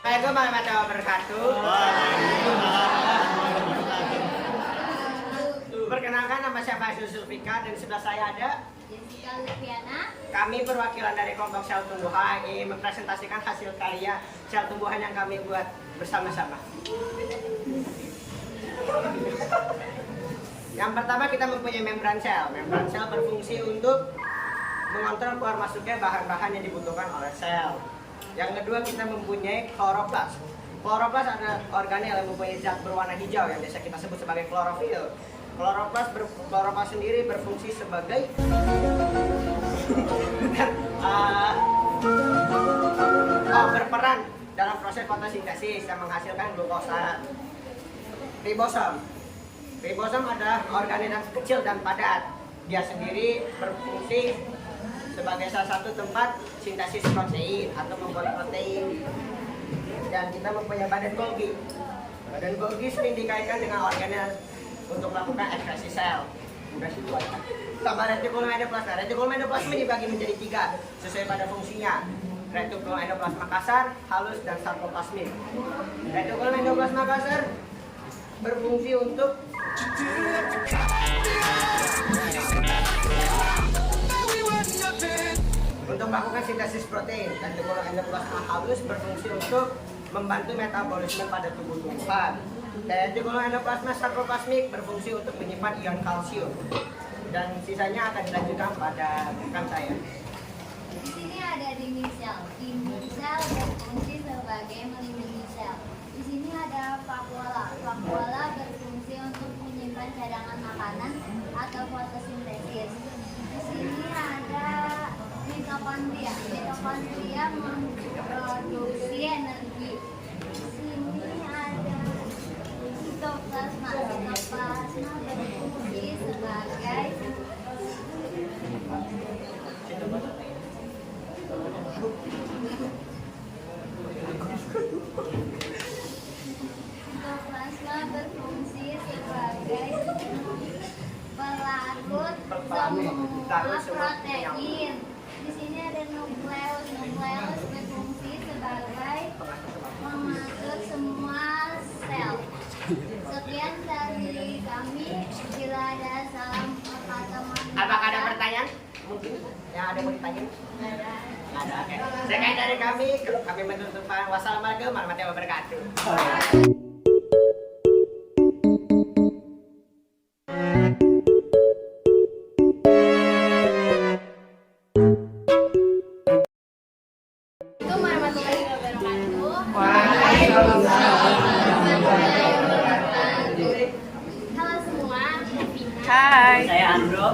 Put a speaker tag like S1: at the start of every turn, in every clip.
S1: Assalamualaikum warahmatullahi wabarakatuh. Perkenalkan, nama saya Faisul Zulfikar dan di sebelah saya ada
S2: Jessica Liviana.
S1: Kami perwakilan dari kelompok sel tumbuhan ingin mempresentasikan hasil karya sel tumbuhan yang kami buat bersama-sama. Yang pertama, kita mempunyai membran sel. Membran sel berfungsi untuk mengontrol keluar masuknya bahan-bahan yang dibutuhkan oleh sel. Yang kedua, kita mempunyai kloroplas. Kloroplas adalah organel yang mempunyai zat berwarna hijau yang biasa kita sebut sebagai klorofil. Kloroplas sendiri berfungsi sebagai berperan dalam proses fotosintesis yang menghasilkan glukosa. Ribosom adalah organel yang kecil dan padat. Dia sendiri berfungsi sebagai salah satu tempat sintesis protein atau membuat protein. Dan kita mempunyai badan Golgi. Badan Golgi sering dikaitkan dengan organel untuk melakukan ekspresi sel. Tambah retikulum endoplasma. Retikulum endoplasma dibagi menjadi 3 sesuai pada fungsinya. Retikulum endoplasma kasar, halus, dan sarkoplasmik. Retikulum endoplasma kasar berfungsi untuk melakukan sintesis protein. Retikulum endoplasma halus berfungsi untuk membantu metabolisme pada tubuh tumbuhan. Retikulum endoplasma sarkoplasmik berfungsi untuk menyimpan ion kalsium. Dan sisanya akan dilanjutkan pada rekan saya.
S2: Di sini ada dinding sel. Dinding sel berfungsi sebagai melindungi sel. Di sini ada vakuola. Vakuola berfungsi untuk menyimpan cadangan makanan atau fotosintesis. Di sini ada mitokondria. Mitokondria memproduksi energi. Di sini ada sitoplasma. Sitoplasma berfungsi sebagai pelarut semua protein. Di sini ada nukleus. Nukleus berfungsi sebagai mengatur semua sel. Sekian dari kami. Bila ada salam atau
S1: Apakah ada pertanyaan? Mungkin yang ada mau ditanya? Ada. Oke. Sekian dari kami menutupkan. Wassalamualaikum warahmatullahi wabarakatuh.
S2: Halo semua,
S3: Hai.
S1: Saya Andro.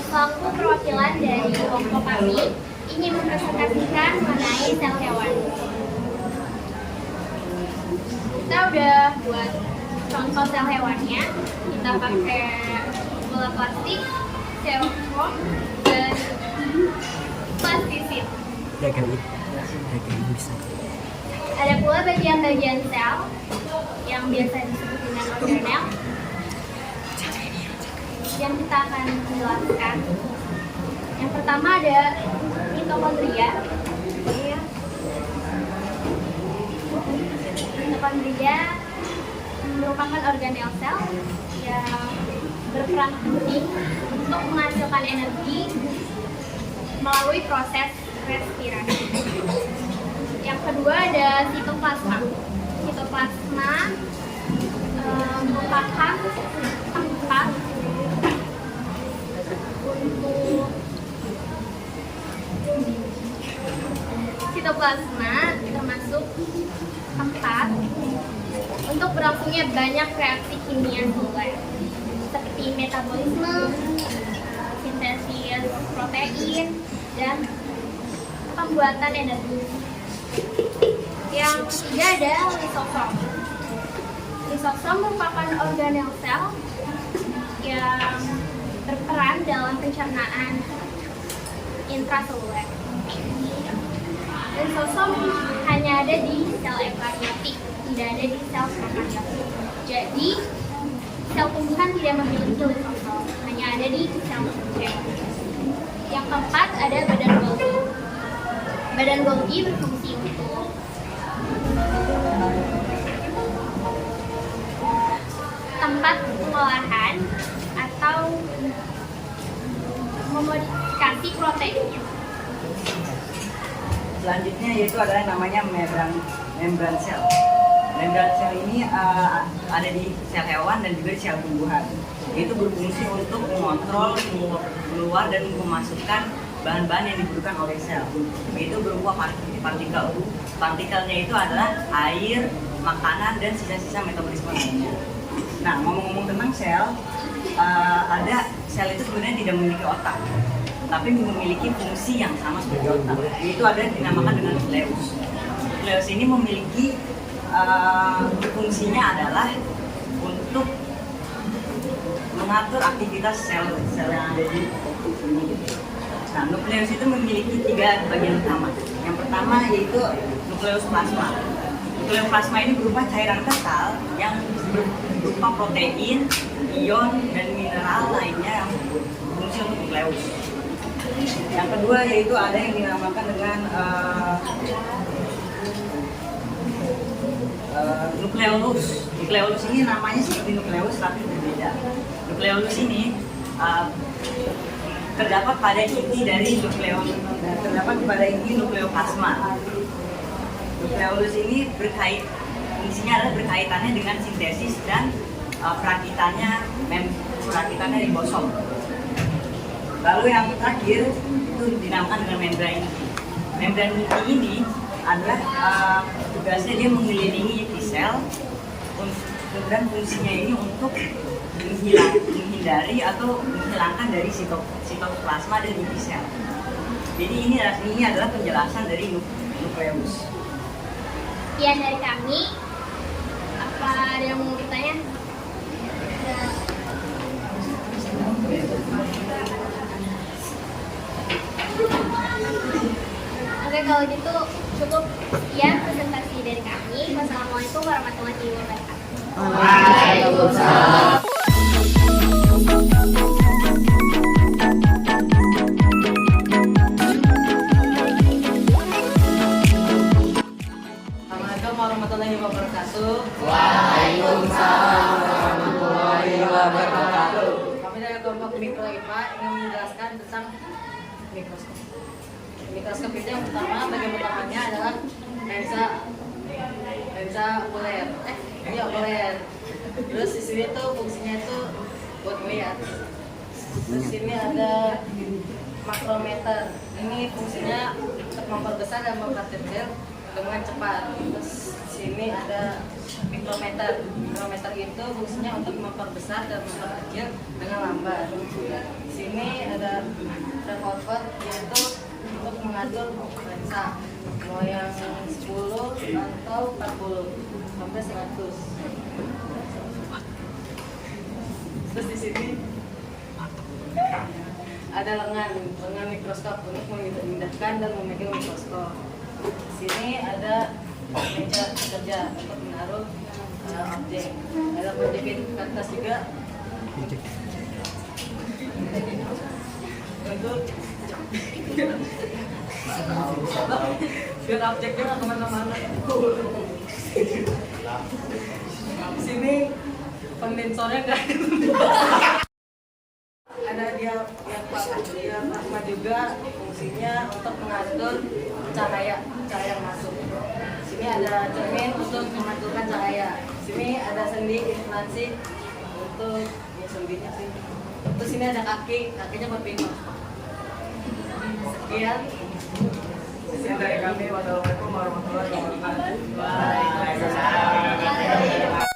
S2: Selaku perwakilan dari kelompok kami ingin mempresentasikan mengenai sel hewan. Kita udah buat contoh sel hewannya. Kita pakai bola plastik, styrofoam, dan plastisit. Ada pula bagian-bagian sel yang biasa disebut dengan organel yang kita akan jelaskan. Yang pertama ada mitokondria. Mitokondria merupakan organel sel yang berperan penting untuk menghasilkan energi melalui proses respirasi. Yang kedua ada sitoplasma. Sitoplasma merupakan tempat untuk sitoplasma termasuk tempat untuk berlangsungnya banyak reaksi kimia seluler seperti metabolisme, sintesis protein, dan pembuatan energi. Yang ketiga ada lisosom. Lisosom merupakan organel sel yang berperan dalam pencernaan intraseluler. Lisosom hanya ada di sel eukariotik, tidak ada di sel prokaryotik. Jadi, sel tumbuhan tidak memiliki lisosom, hanya ada di sel manusia. Yang keempat ada badan Golgi. Badan Golgi berfungsi untuk proteinnya.
S3: Selanjutnya yaitu adalah namanya membran sel. Membran sel ini ada di sel hewan dan juga di sel tumbuhan. Itu berfungsi untuk mengontrol keluar dan memasukkan bahan-bahan yang dibutuhkan oleh sel. Itu berupa partikel. Partikelnya itu adalah air, makanan, dan sisa-sisa metabolisme lainnya. Nah, ngomong-ngomong tentang sel, ada sel itu sebenarnya tidak memiliki otak, tapi memiliki fungsi yang sama seperti otak. Itu ada yang dinamakan dengan nukleus. Nukleus ini memiliki fungsinya adalah untuk mengatur aktivitas sel-sel yang ada di ini. Nah, nukleus itu memiliki 3 bagian utama. Yang pertama yaitu nukleus plasma. Nukleus plasma ini berupa cairan kental yang berupa protein, ion, dan mineral lainnya yang berfungsi untuk nukleus. Yang kedua yaitu ada yang dinamakan dengan nukleolus. Nukleolus ini namanya seperti nukleus tapi berbeda. Nukleolus ini terdapat pada inti dari nukleoplasma. Nukleolus ini fungsinya adalah berkaitannya dengan sintesis dan perakitannya ribosom. Lalu yang terakhir itu dinamakan dengan membran inti. Membran inti ini adalah tugasnya dia mengelilingi inti sel dan fungsinya ini untuk menghindari atau menghilangkan dari sitoplasma dan inti sel. Jadi ini adalah penjelasan dari nukleus.
S2: Sekian dari kami. Apa ada yang mau bertanya? Oke, kalau gitu cukup sekian presentasi dari kami. Wassalamualaikum warahmatullahi wabarakatuh.
S4: Waalaikumsalam.
S3: Assalamualaikum warahmatullahi wabarakatuh.
S4: Waalaikumsalam warahmatullahi wabarakatuh.
S3: Kami dari kelompok Mikro IPA ingin menjelaskan tentang mikroskop. Mikroskop itu yang pertama, bagian utamanya adalah lensa okuler. Okuler. Terus di sini tuh fungsinya itu buat melihat. Terus sini ada makrometer. Ini fungsinya untuk memperbesar dan memperkecil dengan cepat. Terus sini ada mikrometer. Mikrometer itu fungsinya untuk memperbesar dan memperkecil dengan lambat. Di sini ada revolver, yaitu untuk mengatur lensa, mau yang 10 atau 40 sampai 100. Terus di sini ada lengan mikroskop untuk memindahkan dan memegang mikroskop. Di sini ada meja kerja untuk menaruh objek. Ada penjepit kertas juga. Untuk biar objeknya nggak kemana-mana. Di sini kondensornya nggak ada dia plasma juga, fungsinya untuk mengatur cahaya yang masuk. Di sini ada cermin untuk mengaturkan cahaya. Di sini ada sendi instansi untuk sendinya sih. Terus sini ada kakinya berpindah. Sekian dari kami. Wassalamualaikum warahmatullahi wabarakatuh. Waalaikumsalam.